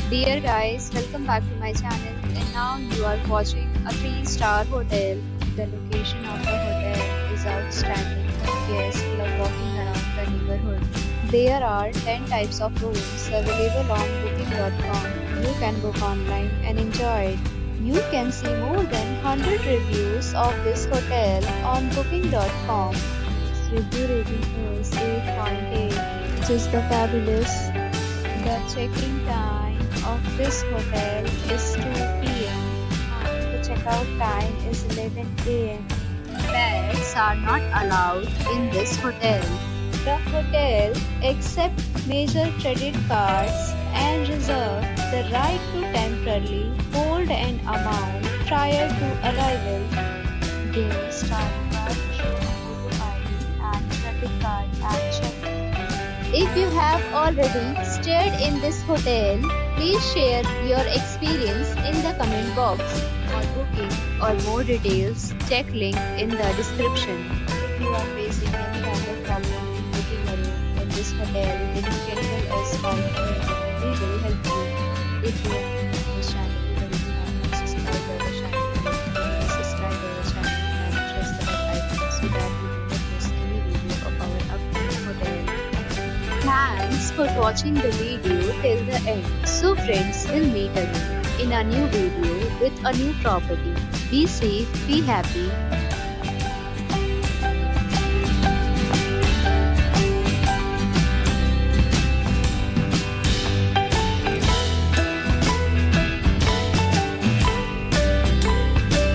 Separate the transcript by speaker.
Speaker 1: Dear guys, welcome back to my channel, and now you are watching a 3-star hotel. The location of the hotel is outstanding and guests love walking around the neighborhood. There are 10 types of rooms available on booking.com. You can book online and enjoy it. You can see more than 100 reviews of this hotel on booking.com. Its review rating is 8.8, which is the fabulous. The check-in time of this hotel is 2 p.m. and the checkout time is 11 a.m. Pets are not allowed in this hotel. The hotel accepts major credit cards and reserves the right to temporarily hold an amount prior to arrival. Guests are required to show photo ID and credit card at check-in. If you have already stayed in this hotel, please share your experience in the comment box. For booking or more details, check link in the description. If you are facing any kind of problem in booking a room in this hotel, then you can tell us by comment. We will help you. If you are new to this channel, then you have not subscribed our channel. Please subscribe our channel and press the bell icon so that you do not miss any video of our upcoming hotel. Thanks for watching the video till the end. So friends, will meet again in a new video with a new property. Be safe, be happy.